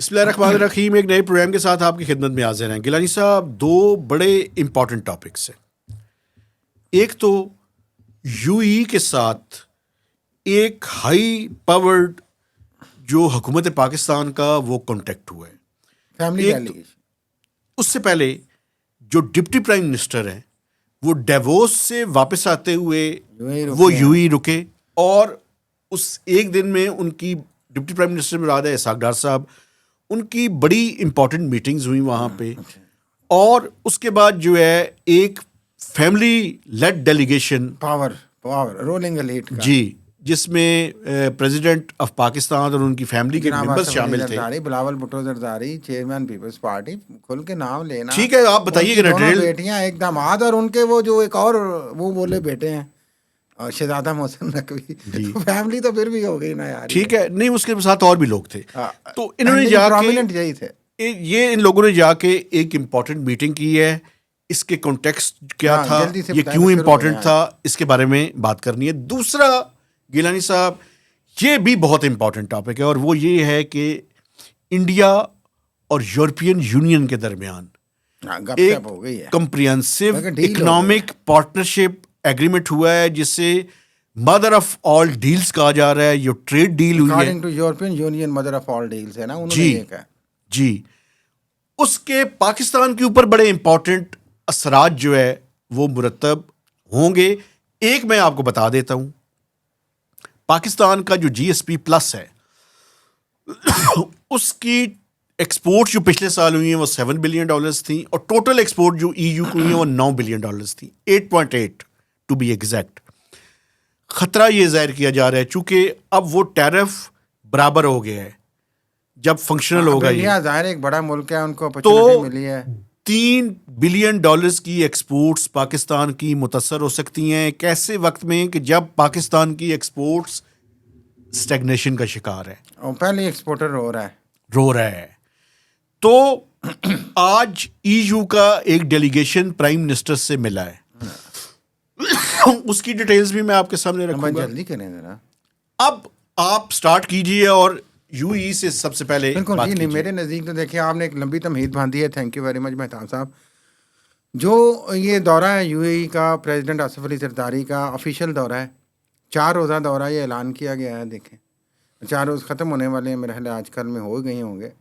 बिस्मिल्लाहिर्रहमानिर्रहीम। एक नए प्रोग्राम के साथ आपकी खिदमत में हाजिर हैं। गिलानी साहब, दो बड़े इंपॉर्टेंट टॉपिक्स हैं। एक तो यूएई के साथ एक हाई पावर्ड जो हुकूमत पाकिस्तान का वो कॉन्टेक्ट हुआ है। फैमिली एक तो डेलीगेशन। उससे पहले जो डिप्टी प्राइम मिनिस्टर हैं वो डेवोस से वापस आते हुए वो यूएई रुके और उस एक दिन में उनकी डिप्टी प्राइम मिनिस्टर मुराद है इसहाक डार साहब, उनकी बड़ी इंपॉर्टेंट मीटिंग्स हुई वहाँ पे। और उसके बाद जो है एक family led delegation power ruling elite का जी, जिसमें प्रेसिडेंट ऑफ पाकिस्तान और उनकी फैमिली के जनाब मेंबर्स आसिफ अली शामिल थे। Zardari, Bilawal Bhutto Zardari, chairman Peoples Party, खुल के नाम लेना। ठीक है, आप बताइएगा उनकी ना दोनों डिटेल। बेटियां, एक दामाद और उनके वो जो एक और वो बोले बेटे हैं शहजादा मोहसिन नकवी। जी तो फैमिली तो फिर भी हो गई ना यार। ठीक है, नहीं उसके साथ और भी लोग थे। तो इन्होंने लेकिन जाके प्रोमिनेंट यही थे। ये इन लोगों ने जाके एक इम्पॉर्टेंट मीटिंग की है। इसके कॉन्टेक्स्ट क्या हाँ, था, जल्दी से ये बताएं, क्यों शुरू इम्पॉर्टेंट करें। था, इसके बारे में बात करनी है। दूसरा गिलानी साहब, ये भी बहुत इम्पॉर्टेंट टॉपिक है और वो ये है कि इंडिया और यूरोपियन यूनियन के दरमियान गपशप हो गई है, कंप्रिहेंसिव मगर डील हो गई इकोनॉमिक पार्टनरशिप एग्रीमेंट हुआ है, जिसे मदर ऑफ ऑल डील्स कहा जा रहा है। ये ट्रेड डील हुई है। According to European Union mother of all deals है ना, उन्होंने जी ये कहा। जी, उसके पाकिस्तान के ऊपर बड़े इंपॉर्टेंट असरात जो है वो मुरतब होंगे। एक मैं आपको बता देता हूं, पाकिस्तान का जो जीएसपी प्लस है उसकी एक्सपोर्ट जो पिछले साल हुई है वो $7 बिलियन थी और टोटल एक्सपोर्ट जो ईयू को हुई है वो $9 बिलियन थी, 8.8 टू बी एग्जैक्ट। खतरा ये जाहिर किया जा रहा है चूंकि अब वो टैरिफ बराबर हो गया है जब फंक्शनल होगा ये, इंडिया जाहिर एक बड़ा मुल्क है, उनको तो अपॉर्चुनिटी मिली है। $3 बिलियन की एक्सपोर्ट्स पाकिस्तान की मुतासर हो सकती हैं। कैसे वक्त में कि जब पाकिस्तान की एक्सपोर्ट्स स्टैग्नेशन का शिकार है, और पहले एक्सपोर्टर रो रहा है। तो आज ईयू का एक डेलीगेशन प्राइम मिनिस्टर से मिला है। उसकी डिटेल्स भी मैं आपके सामने रखूंगा। जल्दी करें जरा। अब आप स्टार्ट कीजिए और यूई से सबसे पहले बिल्कुल बात जी, नहीं कीजिए। मेरे नज़दीक तो देखिए आपने एक लंबी तमहीद बांधी है। Thank you very much Mehtab Sahab. जो ये दौरा है यूएई का, प्रेसिडेंट आसिफ अली जरदारी का ऑफिशियल दौरा है, 4 रोज़ा दौरा ये ऐलान किया गया है। देखें 4 रोज़ ख़त्म होने वाले हैं, मेरे ख्याल आजकल में हो गए होंगे।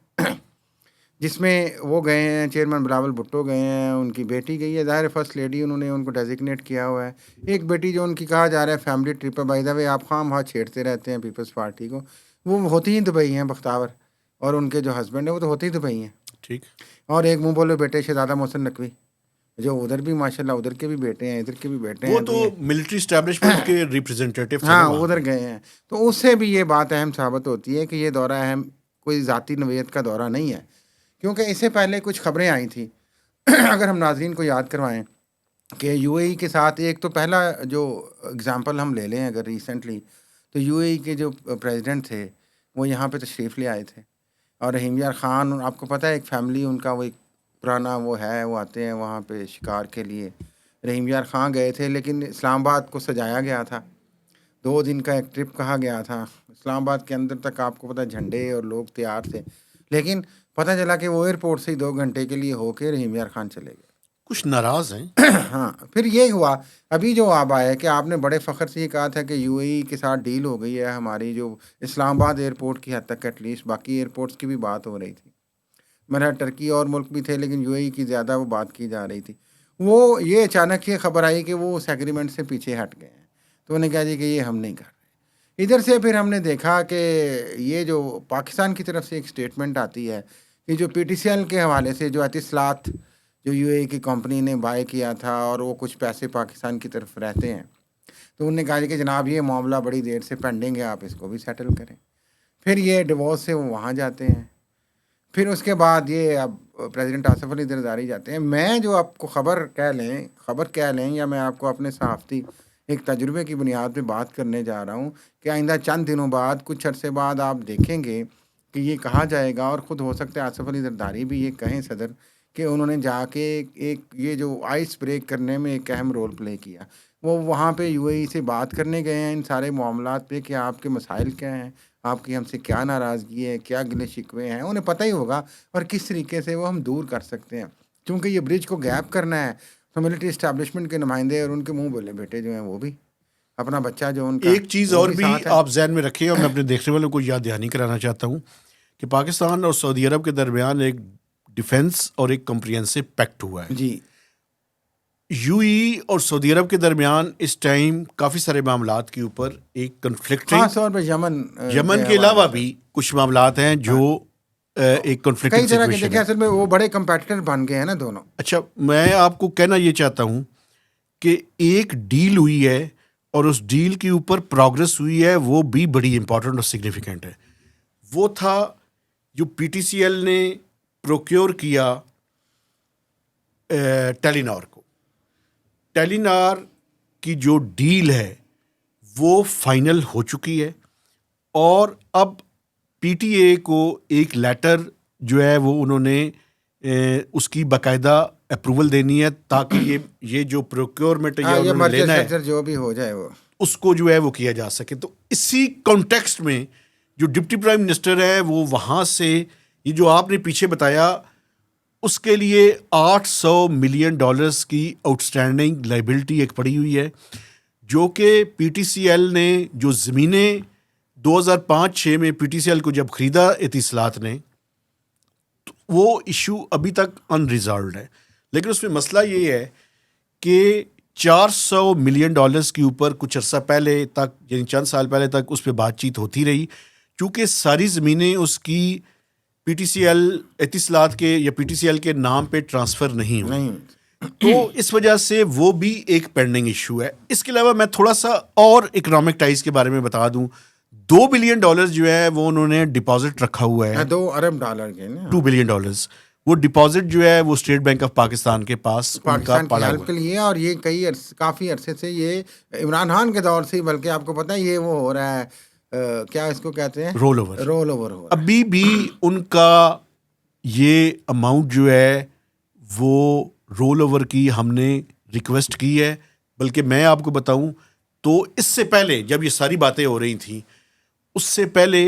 जिसमें वो गए हैं, चेयरमैन बिलावल भुट्टो गए हैं, उनकी बेटी गई है, ज़ाहिर फर्स्ट लेडी, उन्होंने उनको डेजिग्नेट किया हुआ है। एक बेटी जो उनकी कहा जा रहा है फैमिली ट्रिप है, बाय द वे आप खाम वहाँ छेड़ते रहते हैं पीपल्स पार्टी को, वो होती ही दुबई हैं बख्तावर, और उनके जो हस्बैंड है वो तो होते ही दुबई हैं। ठीक। और एक मुँह बोले बेटे शहजादा मोहसिन नकवी, जो उधर भी माशाल्लाह उधर के भी बेटे हैं, इधर के भी बेटे हैं। वो तो मिलिट्री एस्टैब्लिशमेंट के रिप्रेजेंटेटिव थे ना हाँ, वहाँ उधर पे। गए हैं। तो उससे भी ये बात अहम साबित होती है कि ये दौरा अहम कोई ज़ाती नवीयत का दौरा नहीं है, क्योंकि इससे पहले कुछ खबरें आई थी। अगर हम नाज़रीन को याद करवाएं कि यूएई के साथ एक तो पहला जो एग्ज़ाम्पल हम ले लें अगर रिसेंटली, तो यूएई के जो प्रेसिडेंट थे वो यहाँ पे तशरीफ़ ले आए थे, और रहीम यार ख़ान, आपको पता है एक फ़ैमिली उनका वो एक पुराना वो है, वो आते हैं वहाँ पे शिकार के लिए। रहीम यार ख़ान गए थे, लेकिन इस्लामाबाद को सजाया गया था, 2 दिन का एक ट्रिप कहा गया था। इस्लामाबाद के अंदर तक आपको पता है झंडे और लोग तैयार थे, लेकिन पता चला कि वो एयरपोर्ट से ही 2 घंटे के लिए होके रहीम यार खान चले गए। कुछ नाराज हैं। हाँ, फिर ये हुआ अभी जो आप आए कि आपने बड़े फ़ख्र से ये कहा था कि यूएई के साथ डील हो गई है हमारी, जो इस्लामाबाद एयरपोर्ट की हद तक एटलीस्ट, बाकी एयरपोर्ट्स की भी बात हो रही थी। मेरा टर्की और मुल्क भी थे, लेकिन यूएई की ज़्यादा वो बात की जा रही थी। वो ये अचानक ये खबर आई कि वो उस एग्रीमेंट से पीछे हट गए हैं, तो उन्होंने कहा जी कि ये हम नहीं कर रहे। इधर से फिर हमने देखा कि ये जो पाकिस्तान की तरफ से एक स्टेटमेंट आती है कि जो पीटीसीएल के हवाले से जो एतिसलात जो यूएई की कंपनी ने बाय किया था, और वो कुछ पैसे पाकिस्तान की तरफ रहते हैं, तो उन्होंने कहा कि जनाब ये मामला बड़ी देर से पेंडिंग है, आप इसको भी सेटल करें। फिर ये डिवोर्स से वो वहाँ जाते हैं। फिर उसके बाद ये अब प्रेसिडेंट आसिफ अली जरदारी जाते हैं। मैं जो आपको खबर कह लें या मैं आपको अपने सहाफ़ती एक तजुर्बे की बुनियाद पे बात करने जा रहा हूँ कि आइंदा चंद दिनों बाद, कुछ अरसे बाद आप देखेंगे कि ये कहा जाएगा, और ख़ुद हो सकता है आसिफ अली जरदारी भी ये कहें सदर, कि उन्होंने जाके एक ये जो आइस ब्रेक करने में एक अहम रोल प्ले किया। वो वहाँ पे यूएई से बात करने गए हैं इन सारे मामलात पे कि आपके मसाइल क्या हैं, आपकी हमसे क्या नाराज़गी है, क्या गिले शिकवे हैं, उन्हें पता ही होगा और किस तरीके से वो हम दूर कर सकते हैं। क्योंकि ये ब्रिज को गैप करना है, तो मिलिट्री इस्टेब्लिशमेंट के नुमाइंदे और उनके मुँह बोले बेटे जो हैं वो भी, अपना बच्चा जो उनका एक चीज़ वो और भी साथ है। आप जहन में रखिए और मैं अपने देखने वालों को याद दहानी कराना चाहता हूँ कि पाकिस्तान और सऊदी अरब के दरमियान एक डिफेंस और एक कम्प्रिहेंसिव पैक्ट हुआ है। जी, यूएई और सऊदी अरब के दरमियान इस टाइम काफ़ी सारे मामलात के ऊपर एक कन्फ्लिक्ट है। ख़ास तौर पे यमन यमन के हवाले अलावा से। भी कुछ मामलात हैं जो एक कन्फ्लिक्टिंग कई तरह के सिचुएशन देखें, है। असल में वो बड़े कंपेटिटर बन गए हैं ना दोनों। अच्छा, मैं आपको कहना ये चाहता हूँ कि एक डील हुई है और उस डील के ऊपर प्रोग्रेस हुई है, वो भी बड़ी इंपॉर्टेंट और सिग्निफिकेंट है। वो था जो पीटीसीएल ने प्रोक्योर किया टेलीनॉर को। टेलीनॉर की जो डील है वो फाइनल हो चुकी है और अब पीटीए को एक लेटर जो है वो उन्होंने उसकी बाकायदा अप्रूवल देनी है ताकि ये जो प्रोक्योरमेंट हाँ, या ये उन्होंने मर्जर लेना है स्ट्रक्चर जो भी हो जाए वो। उसको जो है वो किया जा सके। तो इसी कॉन्टेक्स्ट में जो डिप्टी प्राइम मिनिस्टर है वो वहाँ से ये जो आपने पीछे बताया उसके लिए $800 मिलियन की आउटस्टैंडिंग लाइबिलिटी एक पड़ी हुई है, जो कि पीटीसीएल ने जो ज़मीनें 2005-6 में पीटीसीएल को जब ख़रीदा इतिसलात ने, तो वो इशू अभी तक अनरिजॉल्व्ड है। लेकिन उसमें मसला ये है कि $400 मिलियन के ऊपर कुछ अर्सा पहले तक, यानी चंद साल पहले तक उस पर बातचीत होती रही। चूँकि सारी ज़मीनें उसकी पीटीसीएल इतिसलात के या पीटीसीएल के नाम पे ट्रांसफ़र नहीं हुई, नहीं, तो इस वजह से वो भी एक पेंडिंग इशू है। इसके अलावा मैं थोड़ा सा और इकोनॉमिक टाइज के बारे में बता दूं। $2 बिलियन जो है वो उन्होंने डिपॉजिट रखा हुआ है। $2 अरब के ना, $2 बिलियन वो डिपॉजिट जो है वो स्टेट बैंक ऑफ पाकिस्तान के पास उनका पाकिस्तान की पड़ा हेल्प हुआ के है। लिए। और ये काफ़ी अरसे से ये इमरान खान के दौर से ही, बल्कि आपको पता है ये वो हो रहा है, क्या इसको कहते हैं, रोल ओवर रोल ओवर हो रहा है। अभी भी उनका ये अमाउंट जो है वो रोल ओवर की हमने रिक्वेस्ट की है। बल्कि मैं आपको बताऊं तो इससे पहले जब ये सारी बातें हो रही थी, उससे पहले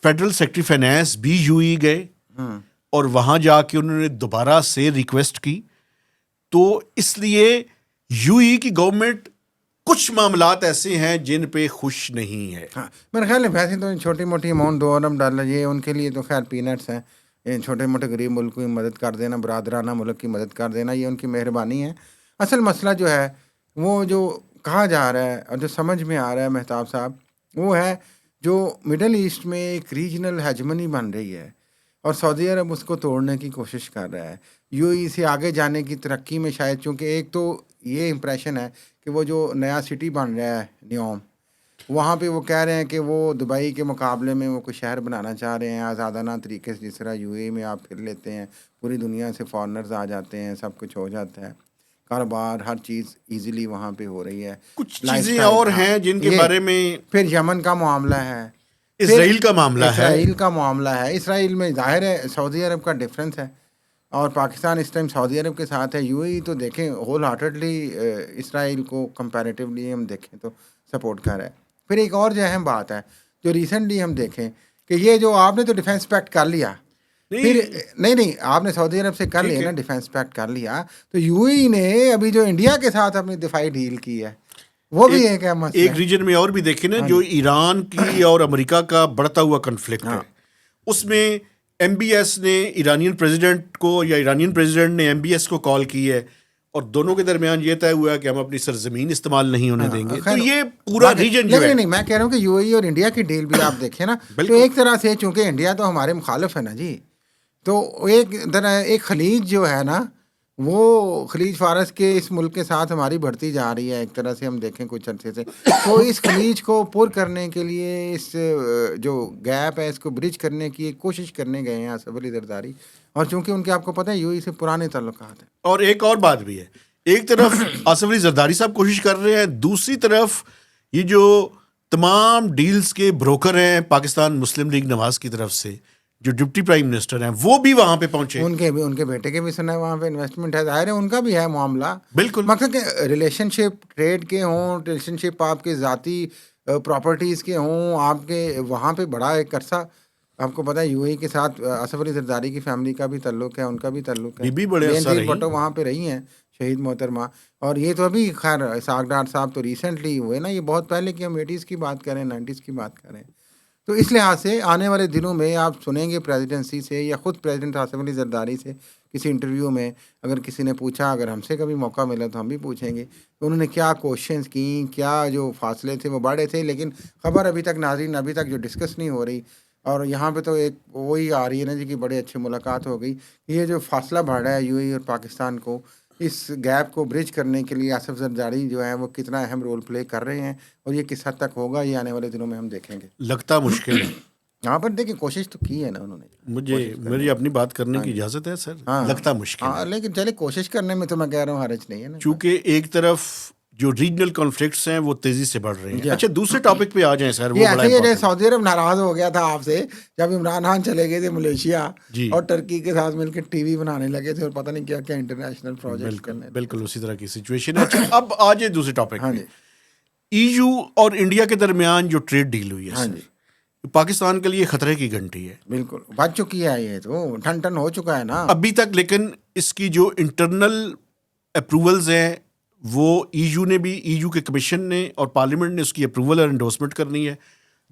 फेडरल सेक्रेटरी फाइनेंस भी यूएई गए और वहाँ जाके उन्होंने दोबारा से रिक्वेस्ट की। तो इसलिए यूएई की गवर्नमेंट कुछ मामलात ऐसे हैं जिन पे खुश नहीं है। हाँ, मेरे ख्याल है वैसे तो छोटी मोटी अमाउंट $2 अरब ये उनके लिए तो खैर पीनट्स हैं। इन छोटे मोटे गरीब मुल्क की मदद कर देना, बरादराना मुल्क की मदद कर देना, ये उनकी मेहरबानी है। असल मसला जो है वो जो कहा जा रहा है और जो समझ में आ रहा है मेहताब साहब, वो है जो मिडल ईस्ट में एक रीजनल हेजमनी बन रही है और सऊदी अरब उसको तोड़ने की कोशिश कर रहा है। यूएई से आगे जाने की तरक्की में शायद, चूँकि एक तो ये इम्प्रेशन है कि वो जो नया सिटी बन रहा है न्योम, वहाँ पे वो कह रहे हैं कि वो दुबई के मुकाबले में वो कोई शहर बनाना चाह रहे हैं आज़ादाना तरीके से, जिस तरह यूएई में आप फिर लेते हैं, पूरी दुनिया से फॉरेनर्स आ जाते हैं, सब कुछ हो जाता है, कारोबार हर चीज़ इजीली वहाँ पे हो रही है। कुछ चीज़ें लाइफस्टाइल, और हाँ, हैं जिनके ये बारे में, फिर यमन का मामला है, फिर इसराइल का मामला है। इसराइल का मामला है। इसराइल में जाहिर है सऊदी अरब का डिफरेंस है और पाकिस्तान इस टाइम सऊदी अरब के साथ है। यूएई तो देखें होल हार्टेडली इसराइल को कंपैरेटिवली हम देखें तो सपोर्ट कर रहा है। फिर एक और जो अहम बात है जो रिसेंटली हम देखें कि ये जो आपने तो डिफेंस पैक्ट कर लिया, फिर नहीं आपने सऊदी अरब से कर लिया ना, डिफेंस पैक्ट कर लिया, तो यूएई ने अभी जो इंडिया के साथ अपनी दिफाई डील की है वो भी एक अहम मसला एक है। रीजन में और भी देखें ना, जो ईरान की और अमेरिका का बढ़ता हुआ कन्फ्लिक्ट है, उसमें एमबीएस ने ईरानियन प्रेसिडेंट को या ईरानियन प्रेसिडेंट ने एमबीएस को कॉल की है और दोनों के दरमियान ये तय हुआ है कि हम अपनी सरजमीन इस्तेमाल नहीं होने देंगे। तो ये पूरा रीजन जो है, नहीं मैं कह रहा हूँ कि यूएई और इंडिया की डील भी आप देखें ना, तो एक तरह से, चूंकि इंडिया तो हमारे मुखालिफ है ना जी, तो एक खलीज जो है ना, वो खलीज फारस के इस मुल्क के साथ हमारी बढ़ती जा रही है एक तरह से हम देखें कुछ अर्से से। तो इस खलीज को पुर करने के लिए, इस जो गैप है इसको ब्रिज करने की कोशिश करने गए हैं आसिफ अली जरदारी, और चूंकि उनके आपको पता है यूएई से पुराने ताल्लुकात हैं। और एक और बात भी है, एक तरफ आसिफ अली जरदारी साहब कोशिश कर रहे हैं, दूसरी तरफ ये जो तमाम डील्स के ब्रोकर हैं पाकिस्तान मुस्लिम लीग नवाज की तरफ से, जो डिप्टी प्राइम मिनिस्टर हैं वो भी वहां पे पहुंचे। उनके बेटे के भी सुना है वहाँ पे इन्वेस्टमेंट है, जाहिर है उनका भी है मामला। बिल्कुल मकसद के रिलेशनशिप ट्रेड के हों, रिलेशनशिप आपके ज़ाती प्रॉपर्टीज़ के हों, आपके वहाँ पे बड़ा एक अरसा आपको पता है यूएई के साथ असफ अली जरदारी की फैमिली का भी ताल्लुक है, उनका भी ताल्लुक है। बीबी बड़े अरसा बेनज़ीर रही। भुट्टो वहाँ पे रही हैं, शहीद मोहतरमा। और ये तो अभी खैर इसहाक डार साहब तो रिसेंटली हुए ना, ये बहुत पहले की हम 80s की बात करें, 90s की बात करें। तो इस लिहाज से आने वाले दिनों में आप सुनेंगे प्रेसिडेंसी से या ख़ुद प्रेसिडेंट आसिफ अली जरदारी से किसी इंटरव्यू में, अगर किसी ने पूछा, अगर हमसे कभी मौका मिला तो हम भी पूछेंगे तो उन्होंने क्या क्वेश्चंस की, क्या जो फासले थे वो बड़े थे। लेकिन ख़बर अभी तक नाज़रीन अभी तक जो डिस्कस नहीं हो रही, और यहाँ पे तो एक वही आ रही है ना जी कि बड़ी अच्छी मुलाकात हो गई। ये जो फासला बढ़ रहा है यूएई और पाकिस्तान को, इस गैप को ब्रिज करने के लिए आसिफ जरदारी जो है वो कितना अहम रोल प्ले कर रहे हैं, और ये किस हद तक होगा ये आने वाले दिनों में हम देखेंगे। लगता मुश्किल है। यहाँ पर देखिए कोशिश तो की है ना उन्होंने। मुझे मेरी अपनी बात करने की इजाजत है सर। हाँ लगता मुश्किल है, हाँ, लेकिन चले कोशिश करने में तो मैं कह रहा हूँ हर्ज नहीं है ना। क्योंकि एक तरफ जो रीजनल कॉन्फ्लिक्ट्स हैं वो तेजी से बढ़ रहे हैं। जी। अच्छा दूसरे टॉपिक पे आ जाएं सर। वो ये बड़ा ऐसे ही है important जैसे सऊदी अरब नाराज हो गया था आपसे जब इमरान खान चले गए थे मलेशिया जी। और टर्की के साथ मिलकर टीवी बनाने लगे थे और पता नहीं क्या क्या इंटरनेशनल प्रोजेक्ट करने थे। बिल्कुल उसी तरह की सिचुएशन है। अच्छा अब आ जाए दूसरे टॉपिक हाँ पे। जी ईयू और इंडिया के दरमियान जो ट्रेड डील हुई है हाँ सर, जी पाकिस्तान के लिए खतरे की घंटी है बिल्कुल बच चुकी है, ये तो ठन ठन हो चुका है ना अभी तक। लेकिन इसकी जो इंटरनल अप्रूवल्स हैं वो ईयू ने भी, ईयू के कमीशन ने और पार्लियामेंट ने उसकी अप्रूवल और एंडोर्समेंट करनी है।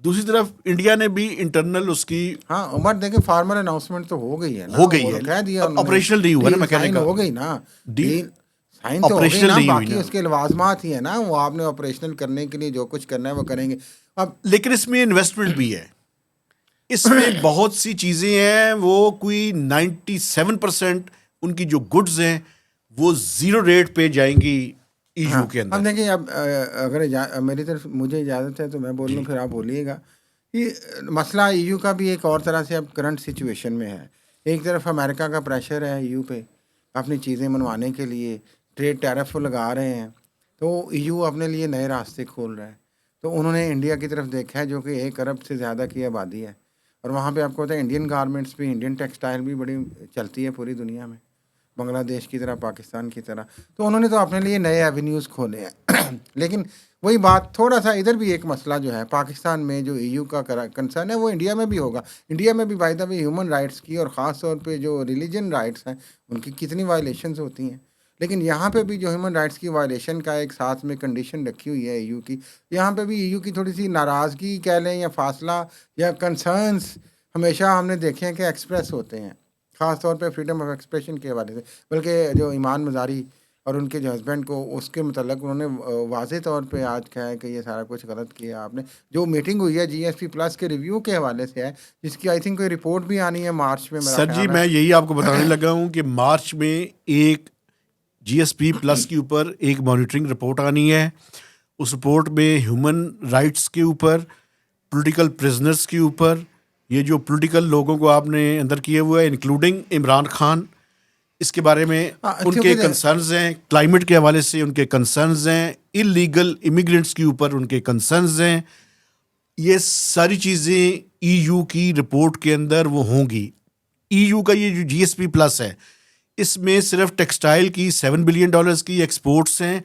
दूसरी तरफ इंडिया ने भी इंटरनल उसकी हाँ उमर देखिए फार्मल अनाउंसमेंट तो हो गई है ना, हो गई वो है। तो कह दिया उन्होंने। ऑपरेशनल नहीं हुआ ना, डील मैं कहने साइन का हो गई ना, डील डील साइन तो हो गई ऑपरेशनल ना, नहीं हुई बाकी ना। उसके लवाजमात ही है ना, वो आपने ऑपरेशनल करने के लिए जो कुछ करना है वो करेंगे। अब लेकिन इसमें इन्वेस्टमेंट भी है, इसमें बहुत सी चीजें हैं। वो कोई 97% उनकी जो गुड्स हैं वो जीरो रेट पे जाएंगी ईयू हाँ, के अब अंदर। देखिए अब अगर मेरी तरफ मुझे इजाज़त है तो मैं बोल लूँ, फिर आप बोलिएगा। ये मसला ईयू का भी एक और तरह से अब करंट सिचुएशन में है। एक तरफ अमेरिका का प्रेशर है ईयू पे अपनी चीज़ें मनवाने के लिए, ट्रेड टैरिफ लगा रहे हैं, तो ईयू अपने लिए नए रास्ते खोल रहा है। तो उन्होंने इंडिया की तरफ देखा है जो कि 1 अरब से ज़्यादा की आबादी है, और वहाँ पे आपको पता है इंडियन गारमेंट्स भी, इंडियन टेक्सटाइल भी बड़ी चलती है पूरी दुनिया में, बांग्लादेश की तरह, पाकिस्तान की तरह। तो उन्होंने तो अपने लिए नए एवेन्यूज़ खोले हैं लेकिन वही बात, थोड़ा सा इधर भी एक मसला जो है पाकिस्तान में जो ईयू का कंसर्न है वो इंडिया में भी होगा। इंडिया में भी by the way human rights की और ख़ास तौर पे जो रिलीजन राइट्स हैं उनकी कितनी वायलेशंस होती हैं। लेकिन यहाँ पे भी जो ह्यूमन राइट्स की वायलेशन का एक साथ में कंडीशन रखी हुई है ईयू की, यहाँ पे भी ईयू की थोड़ी सी नाराज़गी कह लें या फासला या कंसर्न्स हमेशा हमने देखे हैं कि एक्सप्रेस होते हैं, ख़ास तौर पे फ्रीडम ऑफ एक्सप्रेशन के हवाले से। बल्कि जो ईमान मज़ारी और उनके जो हस्बैंड को, उसके मतलब उन्होंने वाज़े तौर पे आज कहा है कि ये सारा कुछ गलत किया आपने। जो मीटिंग हुई है जीएसपी प्लस के रिव्यू के हवाले से है, जिसकी आई थिंक कोई रिपोर्ट भी आनी है मार्च में मेरा सर जी ख्याल है। मैं यही आपको बताने लगा हूँ कि मार्च में एक जीएसपी प्लस के ऊपर एक मॉनिटरिंग रिपोर्ट आनी है। उस रिपोर्ट में ह्यूमन राइट्स के ऊपर, पॉलिटिकल प्रिजनर्स के ऊपर, ये जो पॉलिटिकल लोगों को आपने अंदर किए हुए हैं इंक्लूडिंग इमरान खान, इसके बारे में उनके क्योंकि कंसर्न्स हैं। क्लाइमेट के हवाले से उनके कंसर्न्स हैं, इलीगल इमिग्रेंट्स के ऊपर उनके कंसर्न्स हैं। ये सारी चीज़ें ईयू की रिपोर्ट के अंदर वो होंगी। ईयू का ये जो जीएसपी प्लस है, इसमें सिर्फ टेक्सटाइल की $7 बिलियन की एक्सपोर्ट्स हैं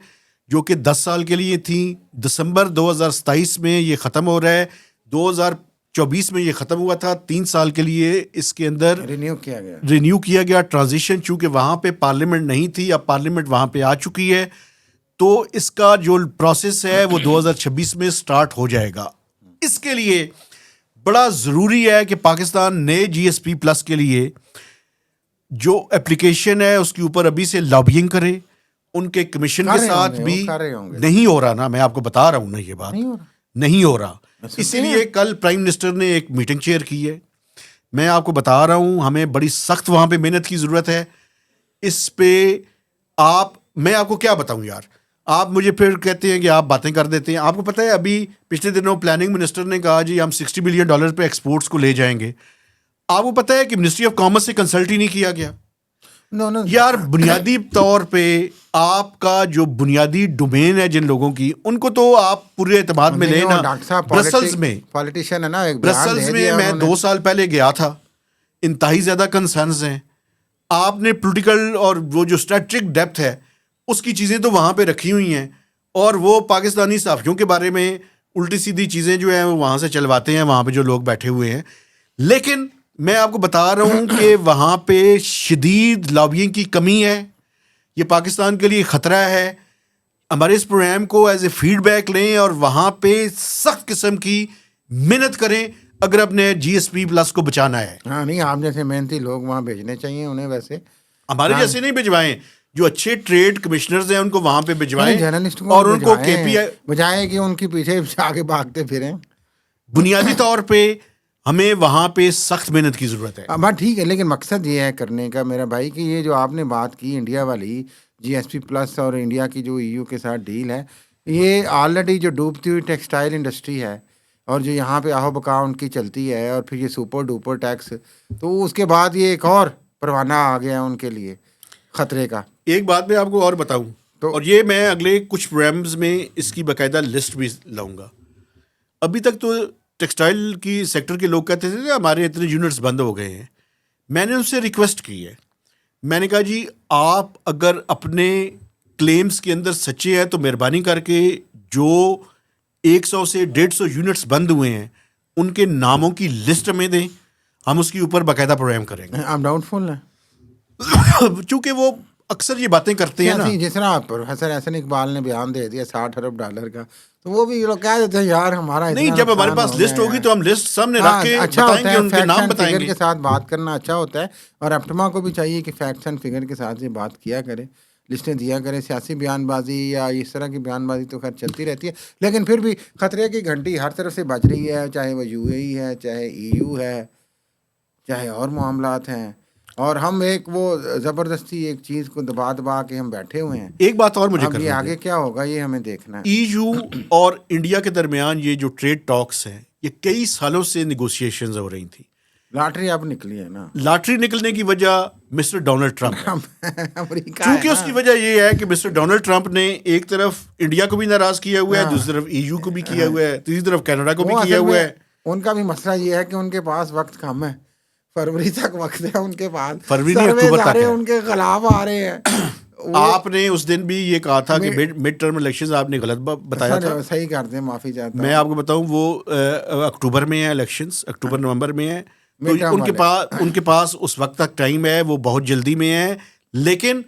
जो कि 10 साल के लिए थी। दिसंबर 2027 में ये ख़त्म हो रहा है, 2024 में ये ख़त्म हुआ था। 3 साल के लिए इसके अंदर रिन्यू किया गया ट्रांजिशन, चूँकि वहाँ पे पार्लियामेंट नहीं थी, अब पार्लियामेंट वहाँ पे आ चुकी है। तो इसका जो प्रोसेस है वो 2026 में स्टार्ट हो जाएगा। इसके लिए बड़ा ज़रूरी है कि पाकिस्तान नए जीएसपी प्लस के लिए जो एप्लीकेशन है उसके ऊपर अभी से लॉबिंग करे। उनके कमीशन के साथ भी नहीं हो रहा ना, मैं आपको बता रहा हूँ ना, ये बात नहीं हो रहा। इसीलिए कल प्राइम मिनिस्टर ने एक मीटिंग चेयर की है। मैं आपको बता रहा हूँ हमें बड़ी सख्त वहाँ पे मेहनत की ज़रूरत है इस पे। मैं आपको क्या बताऊँ यार, आप मुझे फिर कहते हैं कि आप बातें कर देते हैं। आपको पता है अभी पिछले दिनों प्लानिंग मिनिस्टर ने कहा जी हम $60 बिलियन पे एक्सपोर्ट्स को ले जाएंगे। आपको पता है कि मिनिस्ट्री ऑफ कॉमर्स से कंसल्ट ही नहीं किया गया। No. यार बुनियादी तौर पे आपका जो बुनियादी डोमेन है जिन लोगों की, उनको तो आप पूरे एतमाद में लेना। ब्रसल्स में पॉलिटिशियन है ना, एक ब्रसल्स में मैं 2 साल पहले गया था। इंतहाई ज़्यादा कंसर्न्स हैं। आपने पॉलिटिकल और वो जो स्ट्रेटजिक डेप्थ है उसकी चीज़ें तो वहाँ पे रखी हुई हैं, और वो पाकिस्तानी सहाफ़ियों के बारे में उल्टी सीधी चीज़ें जो हैं वो वहाँ से चलवाते हैं, वहाँ पे जो लोग बैठे हुए हैं। लेकिन मैं आपको बता रहा हूँ कि वहाँ पे शदीद लॉबिंग की कमी है। ये पाकिस्तान के लिए ख़तरा है। हमारे इस प्रोग्राम को एज ए फीडबैक लें और वहाँ पे सख्त किस्म की मेहनत करें अगर अपने GSP प्लस को बचाना है। हाँ नहीं, आप जैसे मेहनती लोग वहाँ भेजने चाहिए उन्हें। वैसे हमारे जैसे नहीं भिजवाएं, जो अच्छे ट्रेड कमिश्नर्स हैं उनको वहाँ पे भिजवाएं जर्नलिस्ट को और उनको KPI बजाय कि उनके पीछे आगे भागते फिरें। बुनियादी तौर पे हमें वहाँ पे सख्त मेहनत की ज़रूरत है। बात ठीक है, लेकिन मकसद ये है करने का मेरा भाई कि ये जो आपने बात की इंडिया वाली GSP प्लस और इंडिया की जो EU के साथ डील है, ये ऑलरेडी जो डूबती हुई टेक्सटाइल इंडस्ट्री है और जो यहाँ पे आहो बका उनकी चलती है, और फिर ये सुपर डुपर टैक्स, तो उसके बाद ये एक और परवाना आ गया उनके लिए ख़तरे का। एक बात मैं आपको और बताऊं, और ये मैं अगले कुछ प्रोग्राम्स में इसकी बाकायदा लिस्ट भी लाऊंगा। अभी तक तो टेक्सटाइल की सेक्टर के लोग कहते थे हमारे इतने यूनिट्स बंद हो गए हैं। मैंने उनसे रिक्वेस्ट की है, मैंने कहा जी आप अगर अपने क्लेम्स के अंदर सच्चे हैं तो मेहरबानी करके जो 100 से 150 यूनिट्स बंद हुए हैं उनके नामों की लिस्ट हमें दें, हम उसके ऊपर बाकायदा प्रोग्राम करेंगे। आप डाउटफुल हैं चूंकि वो अक्सर ये बातें करते हैं ना, जिस तरह प्रोफेसर एहसन इकबाल ने बयान दे दिया $60 अरब का, तो वो भी लोग कह देते हैं यार हमारा नहीं, जब हमारे पास लिस्ट होगी तो हम लिस्ट सामने रख के अच्छा बताएंगे, उनके नाम बताएंगे। के साथ बात करना अच्छा होता है, और अपटमा को भी चाहिए कि फैक्ट्स एंड फिगर के साथ ये बात किया करे, लिस्टें दिया करे। सियासी बयानबाजी या इस तरह की बयानबाजी तो खैर चलती रहती है, लेकिन फिर भी खतरे की घंटी हर तरफ से बज रही है, चाहे वो UAE है, चाहे EU है, चाहे और मामलात हैं, और हम एक वो ज़बरदस्ती एक चीज़ को दबा दबा के हम बैठे हुए हैं। एक बात और मुझे अब ये आगे क्या होगा ये हमें देखना है। EU और इंडिया के दरमियान ये जो ट्रेड टॉक्स हैं ये कई सालों से नेगोशिएशंस हो रही थी। लॉटरी अब निकली है ना। लॉटरी निकलने की वजह मिस्टर डोनाल्ड ट्रंप अमेरिका क्योंकि उसकी वजह ये है कि मिस्टर डोनाल्ड ट्रंप ने एक तरफ इंडिया को भी नाराज किया हुआ है, दूसरी तरफ EU को भी किया हुआ है, तीसरी तरफ कनाडा को भी किया हुआ है। उनका भी मसला ये है कि उनके पास वक्त कम है, फरवरी तक वक्त है उनके पास, फरवरी अक्टूबर तक है, उनके खिलाफ आ रहे हैं। आपने उस दिन भी ये कहा था कि मिड टर्म इलेक्शंस आपने गलत बताया था। सही करते हैं, माफी चाहता हूं। मैं आपको बताऊं वो अक्टूबर में है इलेक्शंस, अक्टूबर नवंबर में है, तो उनके पास उस वक्त तक टाइम है, वो बहुत जल्दी में है, लेकिन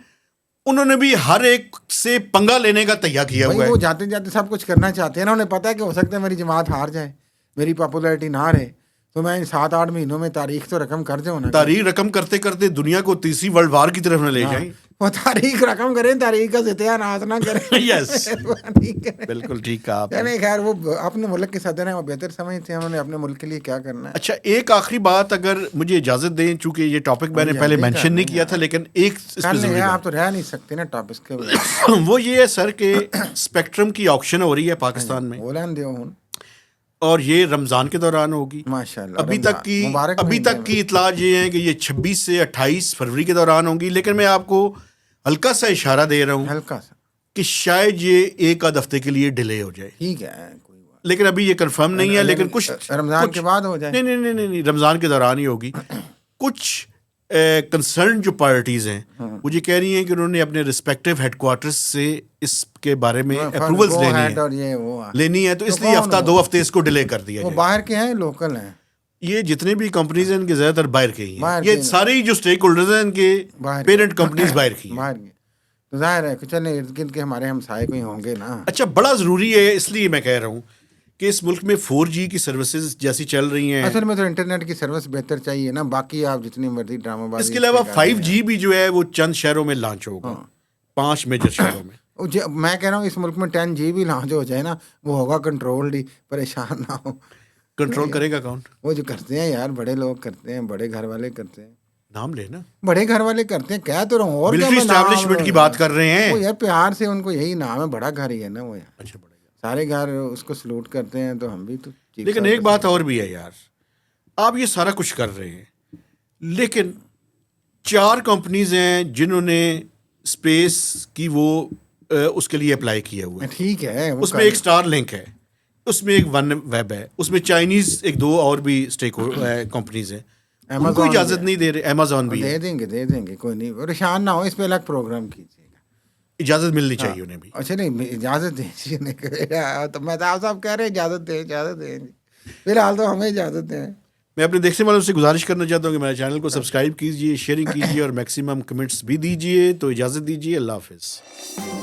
उन्होंने भी हर एक से पंगा लेने का तैयार किया हुआ है। वो जाते जाते सब कुछ करना चाहते हैं ना, उन्हें पता है कि हो सकता है मेरी जमात हार जाए, मेरी पॉपुलैरिटी ना रहे, तो मैं इन 7-8 महीनों में तारीख तो रकम कर जाऊँ ना। तारीख रकम करते करते दुनिया को तीसरी वर्ल्ड वार की तरफ न ले जाएं। वो तारीख रकम करें, तारीख का सत्यानाश ना करें। यस बिल्कुल ठीक कहा आपने। खैर वो अपने मुल्क के सदर हैं, वो बेहतर समझते हैं उन्होंने अपने मुल्क के लिए क्या करना है। अच्छा, एक आखिरी बात अगर मुझे इजाजत दें, चूंकि ये टॉपिक मैंने पहले मेंशन नहीं किया था, लेकिन एक आप तो रह नहीं सकते ना टॉपिक के वो ये है सर के स्पेक्ट्रम की ऑक्शन हो रही है पाकिस्तान में, और ये रमज़ान के दौरान होगी माशाल्लाह। अभी तक की इतला ये है कि ये 26 से 28 फरवरी के दौरान होंगी, लेकिन मैं आपको हल्का सा इशारा दे रहा हूँ, हल्का सा, कि शायद ये एक आध हफ्ते के लिए डिले हो जाए। ठीक है, कोई बात, लेकिन अभी ये कंफर्म नहीं है, लेकिन कुछ रमज़ान के बाद हो जाए। नहीं, रमज़ान के दौरान ही होगी। कुछ कंसर्न जो पार्टीज हैं वो ये कह रही हैं कि उन्होंने अपने रिस्पेक्टिव हेडक्वार्टर्स से इसके बारे में अप्रूवल्स लेनी है, तो इसलिए हफ्ता 2 हफ्ते इसको डिले कर दिया। वो बाहर के हैं, लोकल हैं, ये जितने भी कंपनीज हैं इनके ज्यादातर बाहर के ही हैं। ये सारे जो स्टेक होल्डर्स हैं इनके पेरेंट कंपनीज बाहर की हैं। तो जाहिर है चले इर्द गिर्द के हमारे हमसाये कोई होंगे ना। अच्छा, बड़ा जरूरी है, इसलिए मैं कह रहा हूँ कि इस मुल्क में 4G की सर्विसेज जैसी चल रही हैं, असल में तो इंटरनेट की सर्विस बेहतर चाहिए ना, बाकी आप जितनी मर्जी ड्रामाबाजी। इसके अलावा 5G भी जो है वो चंद शहरों में लॉन्च होगा, 5 मेजर शहरों में। मैं कह रहा हूँ इस मुल्क में 10G भी लॉन्च हो जाए ना, वो होगा कंट्रोल्ड ही, परेशान ना हो। कंट्रोल करेगा कौन? वो जो करते हैं यार, बड़े लोग करते हैं, बड़े घर वाले करते हैं। नाम लेना, बड़े घर वाले करते हैं, क्या तो रहा हूँ, और मिलिट्री एस्टैब्लिशमेंट की बात कर रहे हैं। वो यार प्यार से उनको यही नाम है, बड़ा घर ही है ना वो यार। अच्छा, सारे घर उसको सलूट करते हैं, तो हम भी तो। लेकिन एक बात और भी है यार, आप ये सारा कुछ कर रहे हैं, लेकिन 4 कंपनीज हैं जिन्होंने स्पेस की वो उसके लिए अप्लाई किया हुआ है। ठीक है, उसमें एक स्टार लिंक है, उसमें एक वन वेब है, उसमें चाइनीज 1-2 और भी स्टेक कंपनीज हैं, उनको Amazon इजाज़त भी नहीं दे रहे, अमेजोन भी है। दे देंगे, कोई नहीं, परेशान ना हो, इस पे अलग प्रोग्राम कीजिएगा। इजाज़त मिलनी चाहिए उन्हें भी। अच्छा नहीं, इजाज़त दीजिए नहीं तो मेहताब साहब कह रहे हैं इजाज़त दें। फिलहाल तो हमें इजाज़त दें। मैं अपने देखने वालों से गुजारिश करना चाहता हूँ कि मेरे चैनल को सब्सक्राइब कीजिए, शेयरिंग कीजिए और मैक्सिमम कमेंट्स भी दीजिए। तो इजाज़त दीजिए, अल्लाह हाफ़िज़।